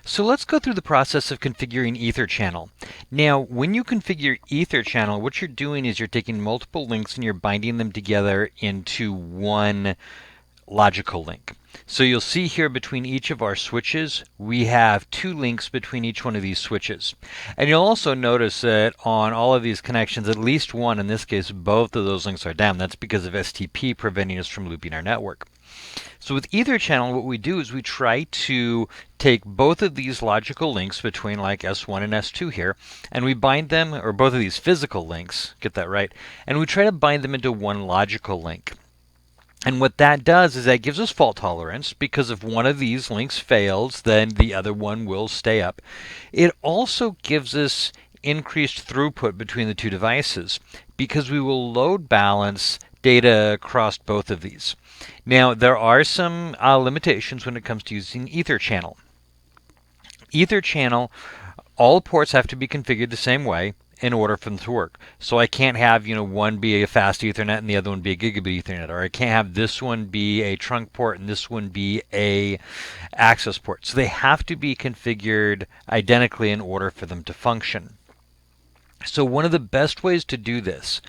So let's go through the process of configuring EtherChannel. Now, when you configure EtherChannel, what you're doing is you're taking multiple links and you're binding them together into one logical link. So you'll see here between each of our switches, we have two links between each one of these switches. And you'll also notice that on all of these connections, at least one, in this case, both of those links are down. That's because of STP preventing us from looping our network. So with EtherChannel, what we do is we try to take both of these logical links between like S1 and S2 here, and we bind them, or both of these physical links, get that right, and we try to bind them into one logical link. And what that does is that gives us fault tolerance, because if one of these links fails, then the other one will stay up. It also gives us increased throughput between the two devices, because we will load balance data across both of these. Now, there are some limitations when it comes to using EtherChannel. EtherChannel, all ports have to be configured the same way in order for them to work. So I can't have, one be a fast Ethernet and the other one be a gigabit Ethernet, or I can't have this one be a trunk port and this one be a access port. So they have to be configured identically in order for them to function. So one of the best ways to do this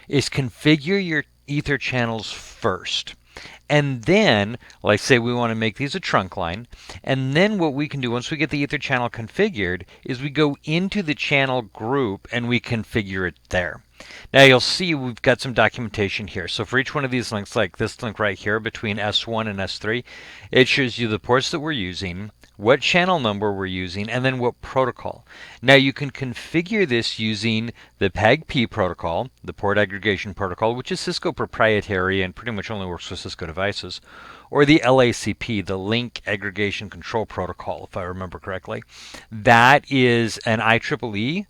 is configure your Ether channels first. And then, like say we want to make these a trunk line, and then what we can do once we get the Ether channel configured is we go into the channel group and we configure it there. Now you'll see we've got some documentation here. So for each one of these links, like this link right here between S1 and S3, it shows you the ports that we're using, what channel number we're using, and then what protocol. Now you can configure this using the PAgP protocol, the port aggregation protocol, which is Cisco proprietary and pretty much only works with Cisco devices, or the LACP, the Link Aggregation Control Protocol, if I remember correctly. That is an IEEE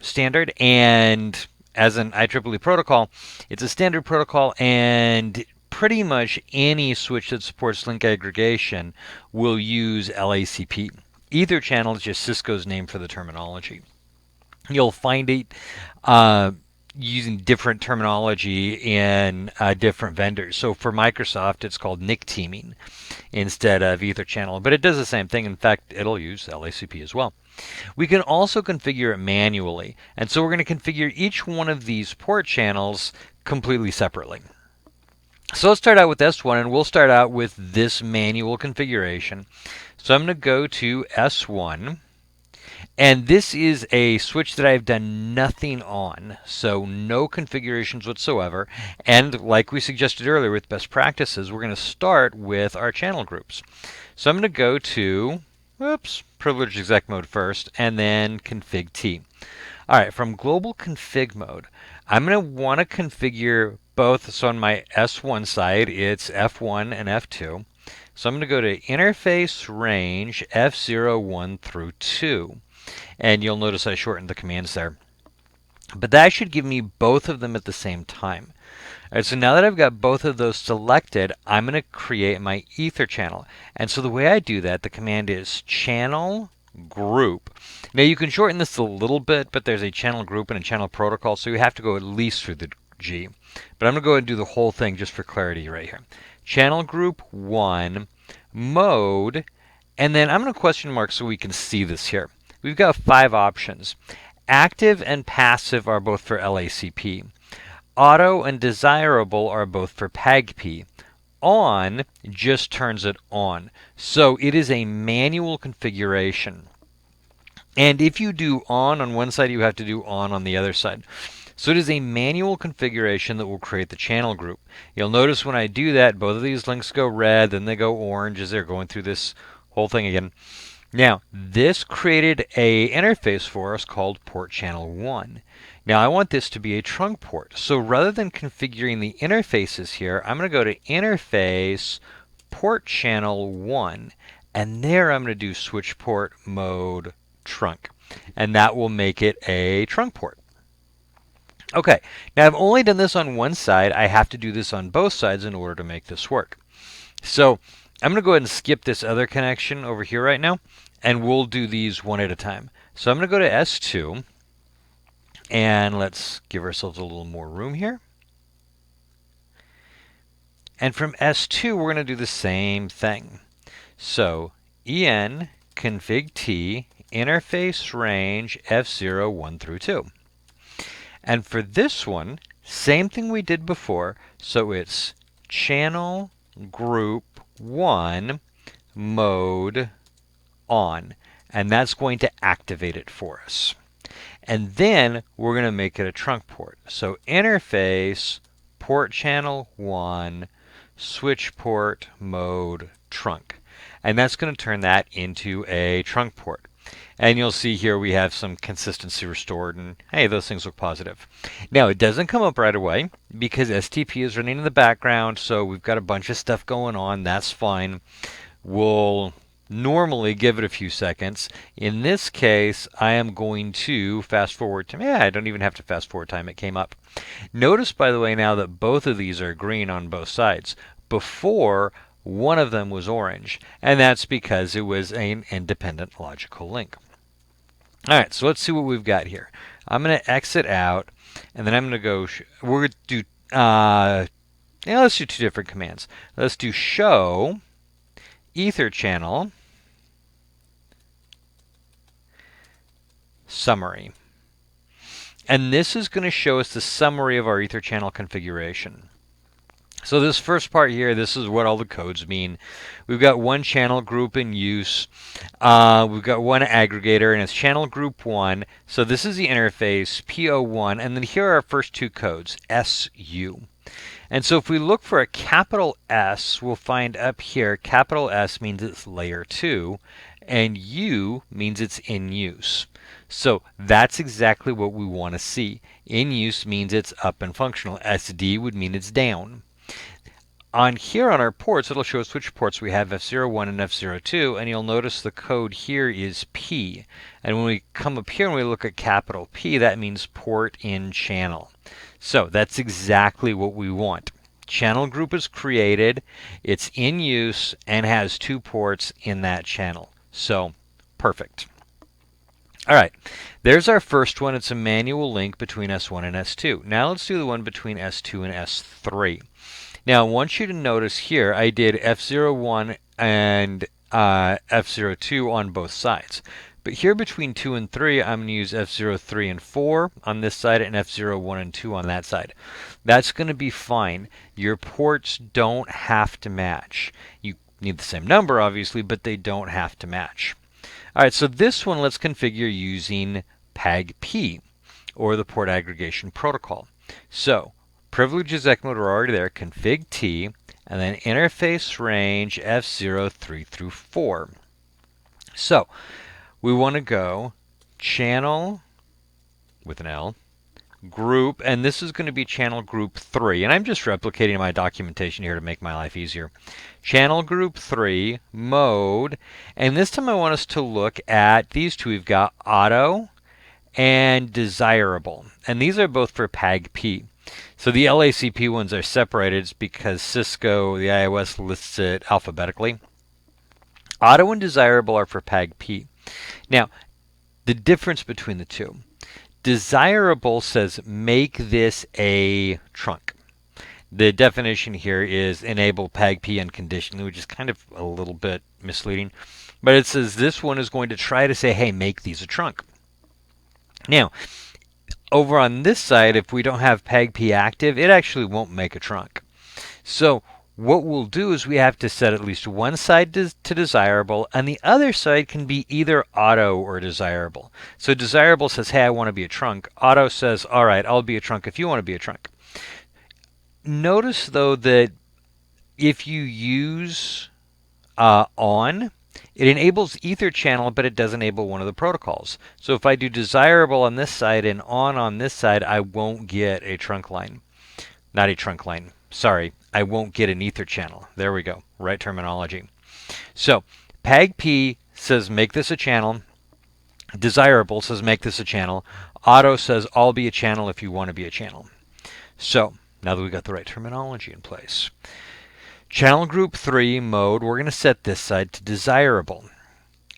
standard, and as an IEEE protocol, it's a standard protocol, and pretty much any switch that supports link aggregation will use LACP. EtherChannel is just Cisco's name for the terminology. You'll find it using different terminology in different vendors. So for Microsoft, it's called NIC teaming instead of EtherChannel, but it does the same thing. In fact, it'll use LACP as well. We can also configure it manually, and so we're going to configure each one of these port channels completely separately. So let's start out with S1, and we'll start out with this manual configuration. So I'm going to go to S1, and this is a switch that I've done nothing on, so no configurations whatsoever. And like we suggested earlier with best practices, we're going to start with our channel groups. So I'm going to go to, privileged exec mode first, and then config T. All right, from global config mode, I'm going to want to configure both. So on my S1 side, it's F1 and F2. So I'm going to go to interface range F0, 1 through 2. And you'll notice I shortened the commands there. But that should give me both of them at the same time. All right, so now that I've got both of those selected, I'm going to create my Ether channel. And so the way I do that, the command is channel group. Now you can shorten this a little bit, but there's a channel group and a channel protocol, so you have to go at least through the G. But I'm going to go ahead and do the whole thing just for clarity right here. Channel group 1, mode, and then I'm going to question mark so we can see this here. We've got 5 options. Active and passive are both for LACP. Auto and desirable are both for PAgP. On just turns it on. So it is a manual configuration. And if you do on one side, you have to do on the other side. So it is a manual configuration that will create the channel group. You'll notice when I do that, both of these links go red, then they go orange as they're going through this whole thing again. Now, this created a interface for us called port channel 1. Now, I want this to be a trunk port. So rather than configuring the interfaces here, I'm going to go to interface port channel 1. And there I'm going to do switch port mode trunk. And that will make it a trunk port. Okay, now I've only done this on one side. I have to do this on both sides in order to make this work. So I'm going to go ahead and skip this other connection over here right now, and we'll do these one at a time. So I'm going to go to S2, and let's give ourselves a little more room here. And from S2, we're going to do the same thing. So en config T, interface range F0, 1 through 2. And for this one, same thing we did before. So it's channel group 1 mode on. And that's going to activate it for us. And then we're going to make it a trunk port. So interface port channel 1 switch port mode trunk. And that's going to turn that into a trunk port. And you'll see here we have some consistency restored, and hey, those things look positive. Now, it doesn't come up right away because STP is running in the background, so we've got a bunch of stuff going on. That's fine. We'll normally give it a few seconds. In this case, I am going to fast forward time. Yeah, I don't even have to fast forward time. It came up. Notice, by the way, now that both of these are green on both sides. Before, one of them was orange, and that's because it was an independent logical link. All right, so let's see what we've got here. I'm going to exit out, and then I'm going to go. We're going to do. Let's do two different commands. Let's do show EtherChannel summary, and this is going to show us the summary of our EtherChannel configuration. So this first part here, this is what all the codes mean. We've got one channel group in use. We've got one aggregator, and it's channel group 1. So this is the interface, PO1, and then here are our first two codes, SU. And so if we look for a capital S, we'll find up here, capital S means it's layer 2, and U means it's in use. So that's exactly what we want to see. In use means it's up and functional. SD would mean it's down. On here on our ports, it'll show us which ports we have, F01 and F02, and you'll notice the code here is P. And when we come up here and we look at capital P, that means port in channel. So that's exactly what we want. Channel group is created, it's in use, and has two ports in that channel. So, perfect. All right, there's our first one. It's a manual link between S1 and S2. Now let's do the one between S2 and S3. Now, I want you to notice here, I did F01 and F02 on both sides. But here between 2 and 3, I'm going to use F03 and 4 on this side and F01 and 2 on that side. That's going to be fine. Your ports don't have to match. You need the same number, obviously, but they don't have to match. All right, so this one, let's configure using PAgP, or the Port Aggregation Protocol. So, privileges mode are already there, config T, and then interface range F0, 3 through 4. So, we want to go channel, with an L, group, and this is going to be channel group 3, and I'm just replicating my documentation here to make my life easier. Channel group 3, mode, and this time I want us to look at these two. We've got auto and desirable, and these are both for PAgP. So the LACP ones are separated because Cisco, the iOS, lists it alphabetically. Auto and desirable are for PAgP. Now, the difference between the two. Desirable says make this a trunk. The definition here is enable PAgP unconditionally, which is kind of a little bit misleading. But it says this one is going to try to say, hey, make these a trunk. Now, over on this side, if we don't have PAgP active, it actually won't make a trunk. So what we'll do is we have to set at least one side to desirable, and the other side can be either auto or desirable. So desirable says, hey, I want to be a trunk. Auto says, all right, I'll be a trunk if you want to be a trunk. Notice, though, that if you use on, it enables EtherChannel, but it does enable one of the protocols. So if I do desirable on this side and on this side, I won't get a trunk line. Not a trunk line. Sorry, I won't get an EtherChannel. There we go. Right terminology. So PAgP says make this a channel. Desirable says make this a channel. Auto says I'll be a channel if you want to be a channel. So now that we've got the right terminology in place. Channel group 3 mode, we're going to set this side to desirable.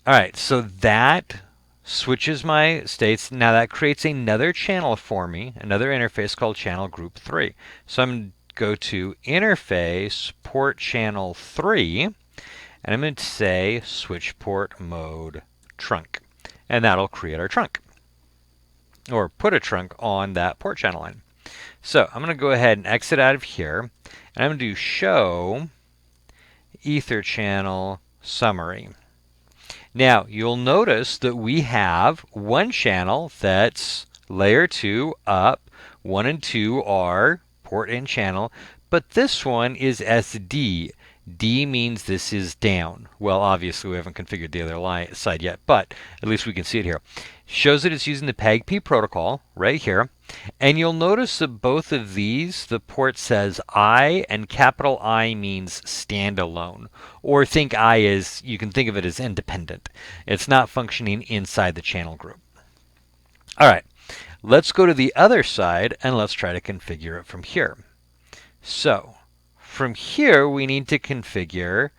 All right, so that switches my states. Now that creates another channel for me, another interface called channel group 3. So I'm going to go to interface port channel 3, And I'm going to say switch port mode trunk. And that'll create our trunk, or put a trunk on that port channel line. So I'm going to go ahead and exit out of here, and I'm going to do show EtherChannel summary. Now you'll notice that we have one channel that's layer 2 up, 1 and 2 are port in channel, but this one is SD. D means this is down. Well, obviously we haven't configured the other side yet, but at least we can see it here. Shows that it's using the PAgP protocol right here. And you'll notice that both of these, the port says I, and capital I means standalone. Or think I as, you can think of it as independent. It's not functioning inside the channel group. All right, let's go to the other side and let's try to configure it from here. So from here, we need to configure,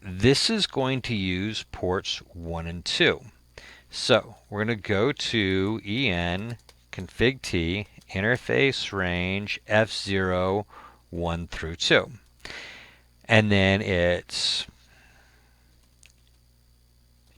this is going to use ports 1 and 2. So we're going to go to en config t interface range F0 1 through 2. And then it's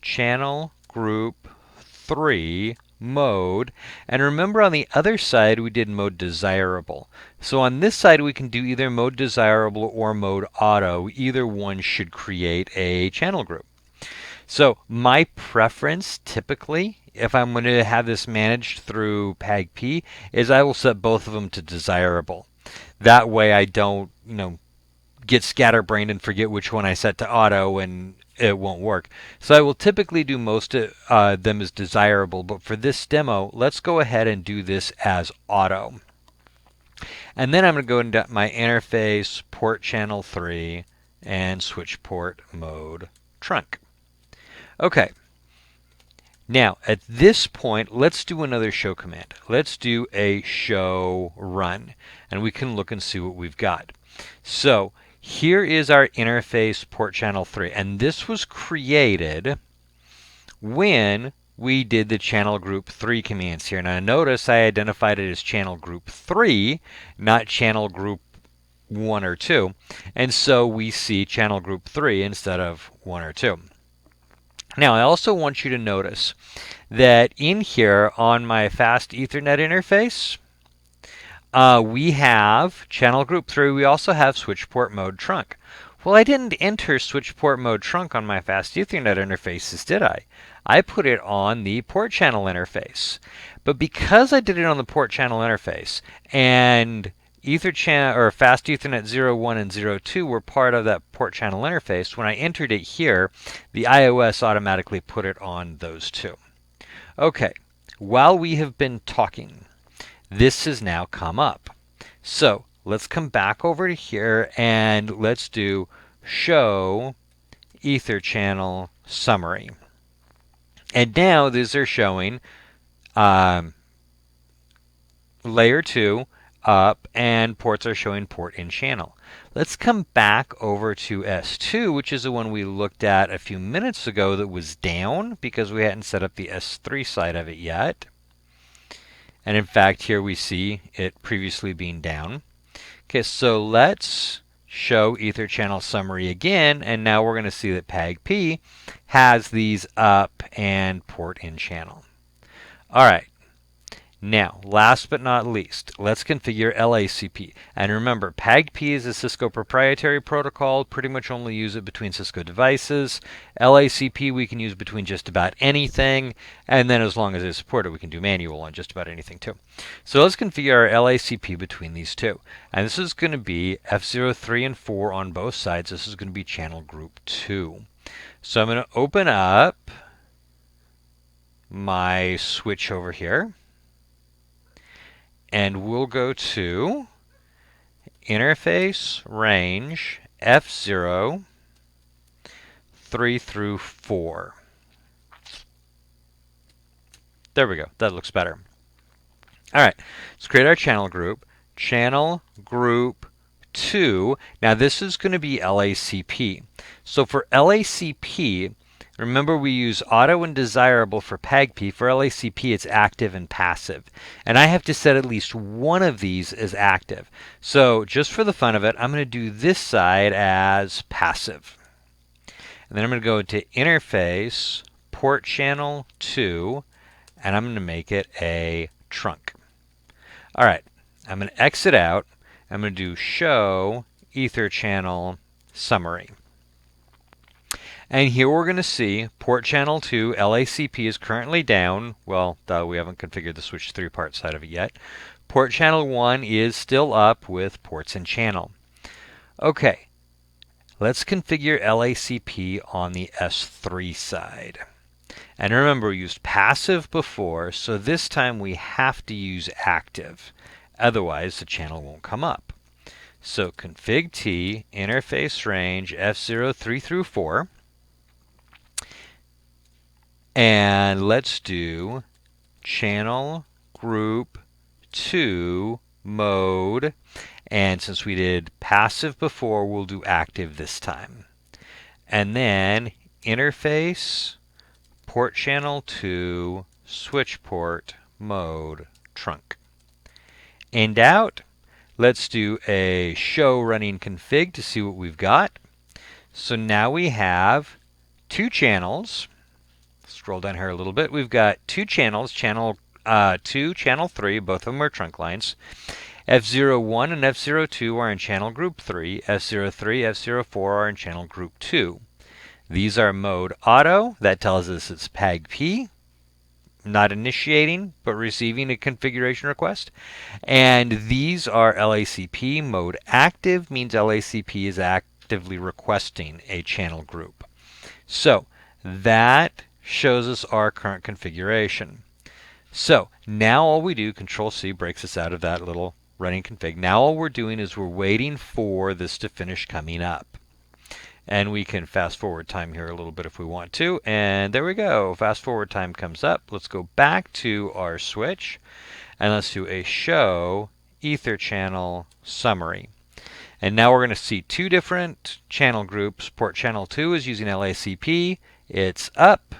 channel group 3 mode. And remember, on the other side we did mode desirable. So on this side we can do either mode desirable or mode auto. Either one should create a channel group. So my preference typically, if I'm going to have this managed through PAgP, is I will set both of them to desirable. That way I don't, get scatterbrained and forget which one I set to auto and it won't work. So I will typically do most of them as desirable, but for this demo, let's go ahead and do this as auto. And then I'm going to go into my interface, port channel 3, and switch port mode trunk. Okay. Now, at this point, let's do another show command. Let's do a show run, and we can look and see what we've got. So here is our interface port channel 3, and this was created when we did the channel group 3 commands here. Now notice I identified it as channel group 3, not channel group 1 or 2, and so we see channel group 3 instead of 1 or 2. Now I also want you to notice that in here on my fast Ethernet interface, we have channel group 3. We also have switch port mode trunk. Well, I didn't enter switch port mode trunk on my fast Ethernet interfaces, did I? I put it on the port channel interface. But because I did it on the port channel interface and EtherChannel or fast Ethernet 01 and 02 were part of that port channel interface, when I entered it here, the iOS automatically put it on those two. Okay, while we have been talking, this has now come up. So let's come back over to here and let's do show EtherChannel summary. And now these are showing layer 2 up and ports are showing port in channel. Let's come back over to S2, which is the one we looked at a few minutes ago that was down because we hadn't set up the S3 side of it yet. And in fact, here we see it previously being down. Okay, so let's show EtherChannel summary again, and now we're going to see that PAgP has these up and port in channel. All right. Now, last but not least, let's configure LACP. And remember, PAgP is a Cisco proprietary protocol. Pretty much only use it between Cisco devices. LACP we can use between just about anything. And then as long as it's supported, we can do manual on just about anything too. So let's configure our LACP between these two. And this is going to be F0, 3, and 4 on both sides. This is going to be channel group 2. So I'm going to open up my switch over here. And we'll go to interface range F0 3 through 4. There we go. That looks better. All right. Let's create our channel group. Channel group 2. Now this is going to be LACP. So for LACP, remember we use auto and desirable for PAgP. For LACP, it's active and passive. And I have to set at least one of these as active. So just for the fun of it, I'm going to do this side as passive. And then I'm going to go into Interface, Port Channel 2, and I'm going to make it a trunk. All right, I'm going to exit out. I'm going to do Show EtherChannel Summary. And here we're going to see port channel 2 LACP is currently down. Well, we haven't configured the switch 3 part side of it yet. Port channel 1 is still up with ports in channel. Okay, let's configure LACP on the S3 side. And remember, we used passive before, so this time we have to use active. Otherwise, the channel won't come up. So config T, interface range F03 through 4. And let's do channel group 2 mode. And since we did passive before, we'll do active this time. And then interface port channel 2 switch port mode trunk. And out, let's do a show running config to see what we've got. So now we have 2 channels. Scroll down here a little bit. We've got 2 channels, channel 2, channel 3, both of them are trunk lines. F01 and F02 are in channel group 3. F03, F04 are in channel group 2. These are mode auto. That tells us it's PAgP, not initiating, but receiving a configuration request. And these are LACP. Mode active means LACP is actively requesting a channel group. So that shows us our current configuration. So now all we do, Control-C breaks us out of that little running config. Now all we're doing is we're waiting for this to finish coming up. And we can fast forward time here a little bit if we want to. And there we go. Fast forward time comes up. Let's go back to our switch. And let's do a show EtherChannel summary. And now we're going to see 2 different channel groups. Port channel 2 is using LACP. It's up.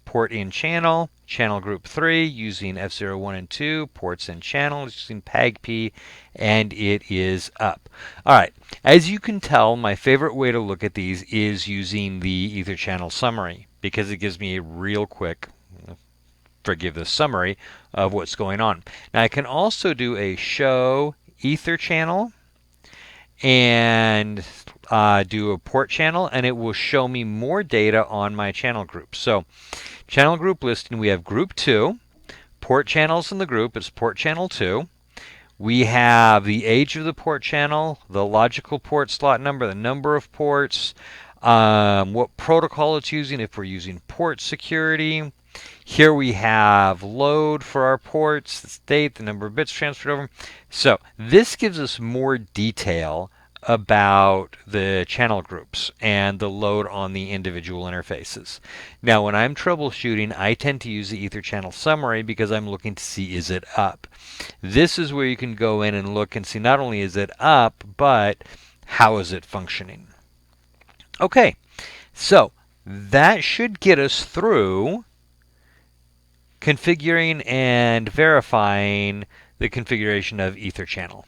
Port in channel. Channel group 3 using F01 and 2. Ports in channel using PAgP. And it is up. All right. As you can tell, my favorite way to look at these is using the EtherChannel summary, because it gives me a real quick, forgive the summary, of what's going on. Now I can also do a show EtherChannel and do a port channel, and it will show me more data on my channel group. So channel group listing, we have group 2. Port channels in the group, it's port channel 2. We have the age of the port channel, the logical port slot number, the number of ports, what protocol it's using, if we're using port security. Here we have load for our ports, the state, the number of bits transferred over. So this gives us more detail about the channel groups and the load on the individual interfaces. Now when I'm troubleshooting, I tend to use the EtherChannel summary because I'm looking to see, is it up? This is where you can go in and look and see not only is it up, but how is it functioning? Okay, so that should get us through configuring and verifying the configuration of EtherChannel.